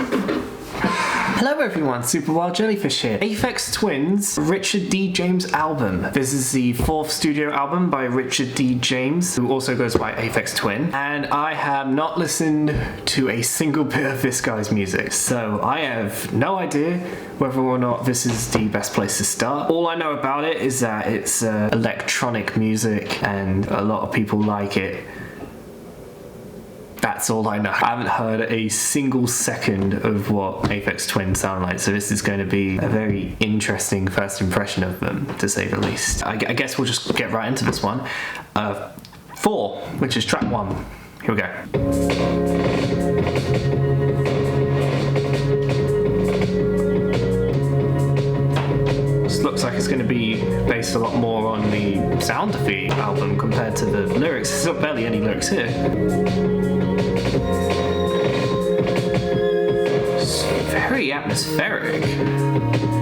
Hello everyone, Super Wild Jellyfish here. Aphex Twins' Richard D. James album. This is the 4th studio album by Richard D. James, who also goes by Aphex Twin, and I have not listened to a single bit of this guy's music, so I have no idea whether or not this is the best place to start. All I know about it is that it's electronic music and a lot of people like it. That's all I know. I haven't heard a single second of what Aphex Twin sound like, so this is going to be a very interesting first impression of them, to say the least. I guess we'll just get right into this one. 4, which is track 1. Here we go. This looks like it's going to be based a lot more on the sound of the album compared to the lyrics. There's not barely any lyrics here. It's very atmospheric.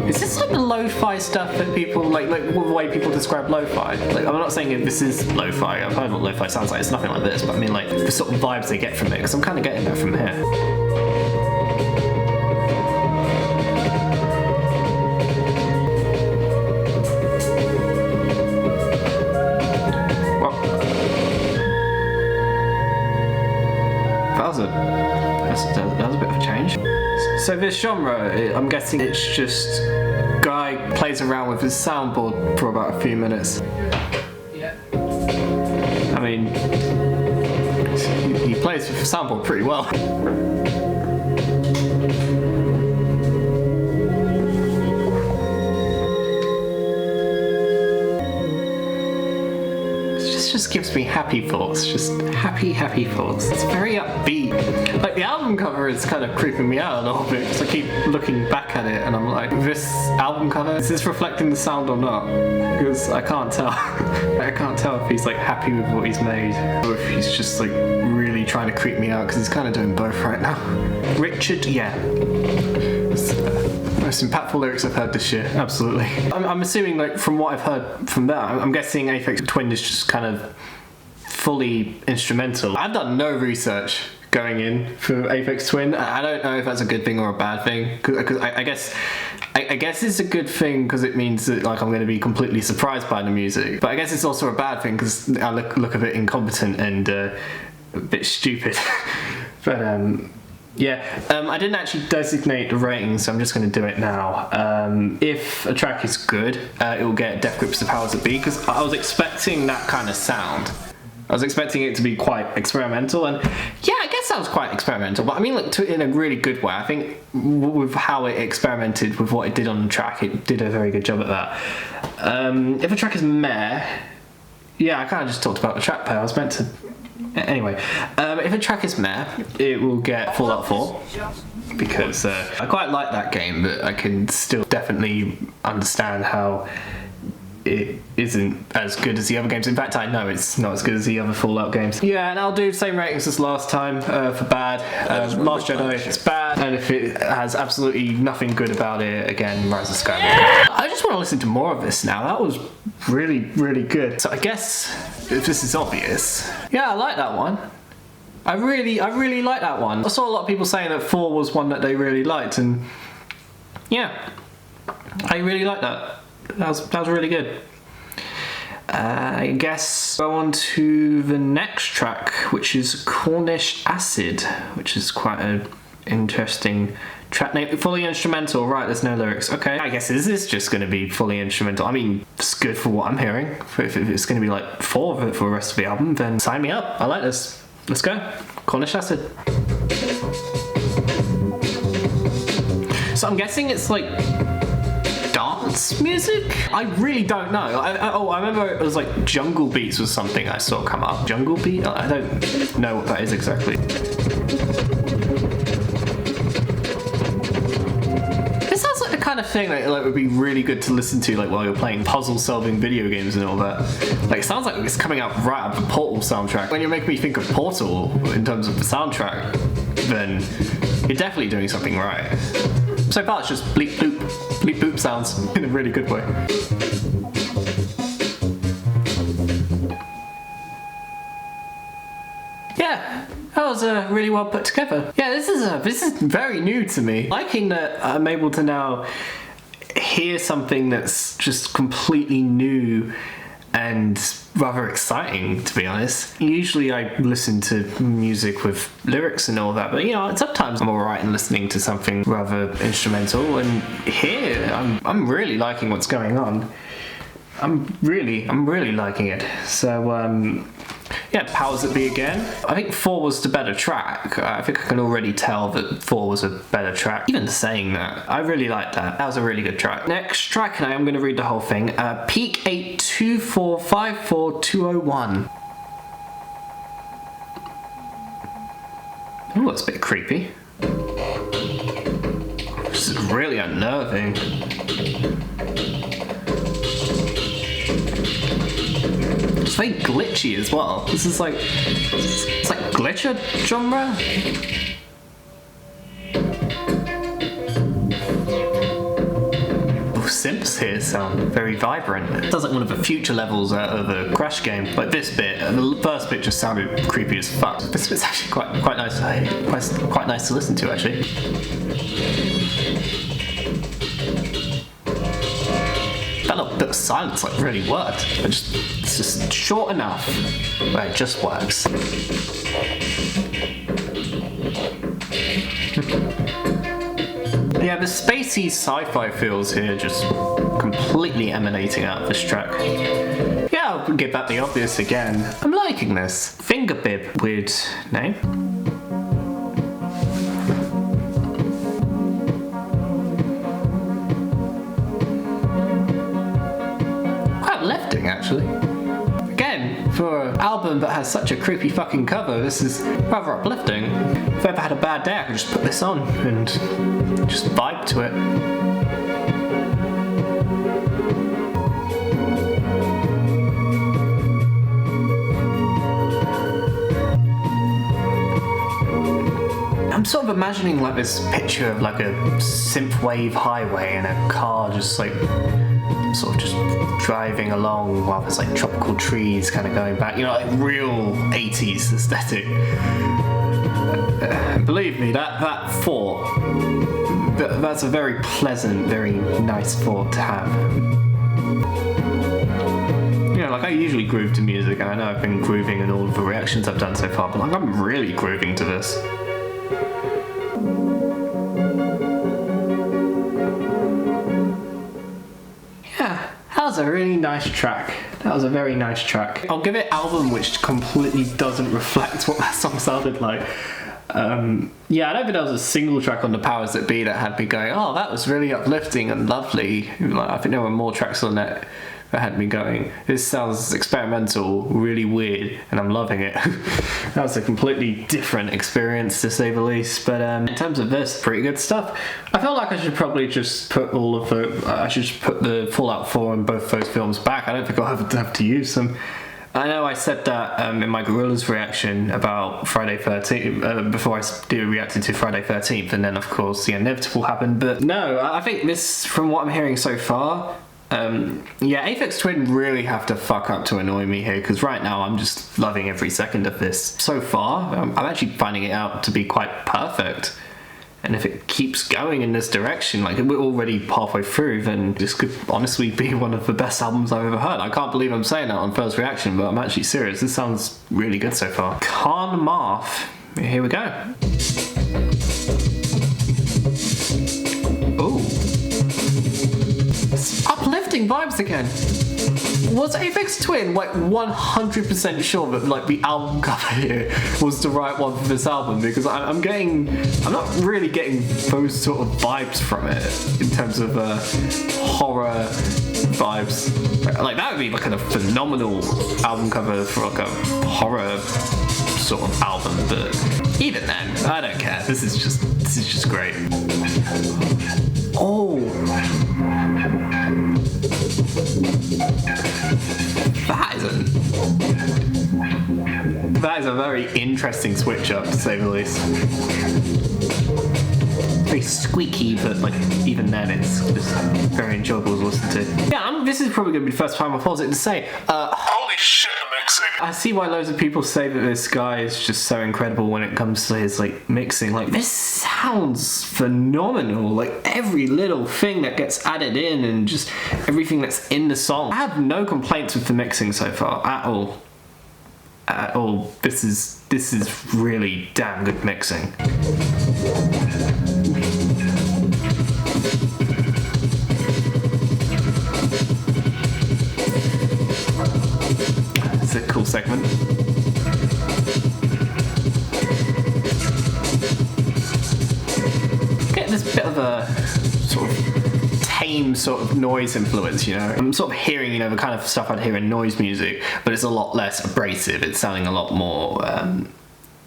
Is this like the lo-fi stuff that people like the way people describe lo-fi? Like, I'm not saying this is lo-fi. I've heard what lo-fi sounds like. It's nothing like this, but I mean like the sort of vibes they get from it, because I'm kind of getting that from here. That was a bit of a change. So this genre, I'm guessing it's just guy plays around with his soundboard for about a few minutes. Yeah. I mean, he plays with the soundboard pretty well. Just gives me happy thoughts, just happy thoughts. It's very upbeat. Like the album cover is kind of creeping me out a little bit because I keep looking back at it and I'm like, this album cover, is this reflecting the sound or not? Because I can't tell. I can't tell if he's like happy with what he's made or if he's just like really trying to creep me out, because he's kind of doing both right now. Richard, yeah. Most impactful lyrics I've heard this year, absolutely. I'm assuming, like, from what I've heard from that, I'm guessing Aphex Twin is just kind of fully instrumental. I've done no research going in for Aphex Twin. I don't know if that's a good thing or a bad thing, because I guess it's a good thing because it means that like I'm going to be completely surprised by the music. But I guess it's also a bad thing because I look a bit incompetent and a bit stupid. But yeah, I didn't actually designate the rating, so I'm just going to do it now. If a track is good, it will get Death Grips the Powers That Be, because I was expecting that kind of sound. I was expecting it to be quite experimental, and yeah, I guess that was quite experimental, but I mean like in a really good way. I think with how it experimented with what it did on the track, it did a very good job at that. If a track is meh, yeah, I kind of just talked about the track pair. I was meant to... Anyway, if a track is meh, it will get Fallout 4, because I quite like that game, but I can still definitely understand how it isn't as good as the other games. In fact, I know it's not as good as the other Fallout games. Yeah, and I'll do the same ratings as last time for bad. Last Jedi, it's bad, and if it has absolutely nothing good about it, again, Rise of Skywalker. I just want to listen to more of this now. That was really, really good. So I guess, if this is obvious, yeah, I like that one. I really like that one. I saw a lot of people saying that 4 was one that they really liked, and yeah, I really like that. That was really good. I guess go on to the next track, which is Cornish Acid, which is quite an interesting track name. Fully instrumental, right? There's no lyrics. Okay, I guess this is just going to be fully instrumental. I mean, it's good for what I'm hearing. If it's going to be like 4 of it for the rest of the album, then sign me up. I like this. Let's go. Cornish Acid. So I'm guessing it's like dance music? I really don't know. I remember it was like Jungle Beats was something I saw come up. Jungle Beat? I don't know what that is exactly. This sounds like the kind of thing that like would be really good to listen to like while you're playing puzzle-solving video games and all that. Like it sounds like it's coming out right out of the Portal soundtrack. When you make me think of Portal in terms of the soundtrack, then you're definitely doing something right. So far it's just bleep boop sounds in a really good way. Yeah, that was really well put together. Yeah, this is very new to me. Liking that I'm able to now hear something that's just completely new and rather exciting, to be honest. Usually I listen to music with lyrics and all that, but you know, sometimes I'm alright in listening to something rather instrumental, and here I'm really liking what's going on. I'm really liking it. So yeah, powers that be again. I think 4 was the better track. I think I can already tell that 4 was a better track. Even saying that, I really liked that. That was a really good track. Next track, and I am going to read the whole thing. Peak 824542001. Oh, that's a bit creepy. This is really unnerving. It's very glitchy as well. This is like, it's like glitcher genre. Oh, synths here sound very vibrant. It sounds like one of the future levels out of a Crash game. Like this bit, and the first bit just sounded creepy as fuck. This bit's actually quite nice. Quite nice to listen to, actually. That little bit of silence like really worked. It's just short enough where it just works. Yeah, the spacey sci-fi feels here just completely emanating out of this track. Yeah, I'll give that the obvious again. I'm liking this. Fingerbib, weird name. Actually. Again, for an album that has such a creepy fucking cover, this is rather uplifting. If I ever had a bad day, I could just put this on and just vibe to it. I'm sort of imagining like this picture of like a synthwave highway and a car just like sort of just driving along while there's like tropical trees kind of going back, you know, like real 80s aesthetic. Believe me, that thought, that's a very pleasant, very nice thought to have. You know, like I usually groove to music, and I know I've been grooving in all of the reactions I've done so far, but like I'm really grooving to this. That was a really nice track. That was a very nice track. I'll give it album which completely doesn't reflect what that song sounded like. Yeah, I don't think there was a single track on the powers that be that had me going, oh, that was really uplifting and lovely. Like, I think there were more tracks on that that had me going, this sounds experimental, really weird, and I'm loving it. That was a completely different experience, to say the least. But in terms of this, pretty good stuff. I feel like I should probably just put I should just put the Fallout 4 and both those films back. I don't think I'll have to use them. I know I said that in my Gorillaz reaction about Friday 13th, before I reacted to Friday 13th, and then of course the inevitable happened. But no, I think this, from what I'm hearing so far, yeah, Aphex Twin really have to fuck up to annoy me here, because right now I'm just loving every second of this. So far, I'm actually finding it out to be quite perfect. And if it keeps going in this direction, like we're already halfway through, then this could honestly be one of the best albums I've ever heard. I can't believe I'm saying that on first reaction, but I'm actually serious. This sounds really good so far. Carn Marth. Here we go. Ooh. It's uplifting vibes again. Was Aphex Twin like 100% sure that like the album cover here was the right one for this album? Because I'm not really getting those sort of vibes from it in terms of horror vibes. Like that would be like a phenomenal album cover for like a horror sort of album, but even then, I don't care. This is just great. Oh. That is a very interesting switch up, to say the least. Very squeaky, but like even then it's just very enjoyable to listen to. Yeah, this is probably going to be the first time I'll pause it to say, holy shit at mixing. I see why loads of people say that this guy is just so incredible when it comes to his like mixing. Like, this sounds phenomenal. Like, every little thing that gets added in and just everything that's in the song. I have no complaints with the mixing so far at all. At all. This is really damn good mixing. It's a cool segment. Get this bit of a sort of tame sort of noise influence, you know? I'm sort of hearing, you know, the kind of stuff I'd hear in noise music, but it's a lot less abrasive. It's sounding a lot more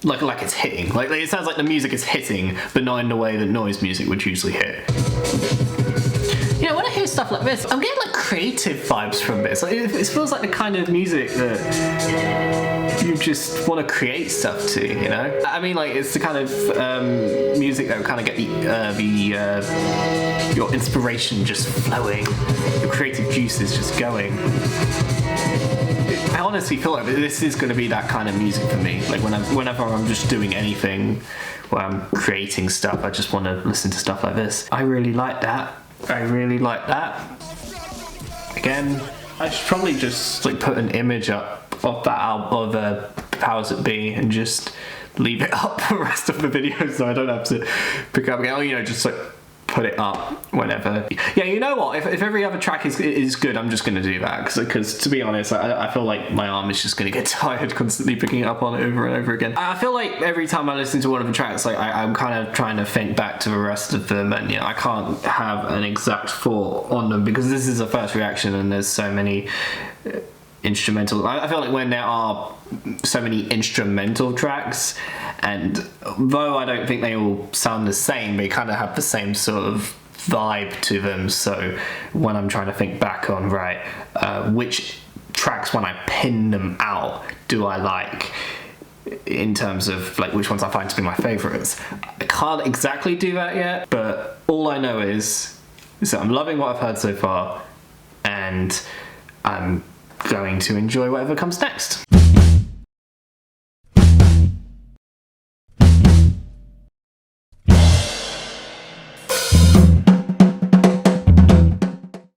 like it's hitting. Like, it sounds like the music is hitting, but not in the way that noise music would usually hit. You know, when I hear stuff like this, I'm getting like creative vibes from this. Like, it feels like the kind of music that you just want to create stuff to, you know? I mean, like, it's the kind of music that would kind of get your inspiration just flowing, your creative juices just going. I honestly feel like this is going to be that kind of music for me. Like, whenever I'm just doing anything where I'm creating stuff, I just want to listen to stuff like this. I really like that. I really like that. Again, I should probably just like put an image up of that album, of the Powers That Be, and just leave it up for the rest of the video so I don't have to pick up again. Or, you know, just like put it up whenever. Yeah, you know what? If every other track is good, I'm just going to do that. Because to be honest, I feel like my arm is just going to get tired constantly picking it up on it over and over again. I feel like every time I listen to one of the tracks, like I'm kind of trying to think back to the rest of them, and you know, I can't have an exact thought on them because this is a first reaction and there's so many instrumental. I feel like when there are so many instrumental tracks, and though I don't think they all sound the same, they kind of have the same sort of vibe to them. So when I'm trying to think back on, right, which tracks, when I pin them out, do I like, in terms of like which ones I find to be my favourites, I can't exactly do that yet, but all I know is that I'm loving what I've heard so far, and I'm going to enjoy whatever comes next.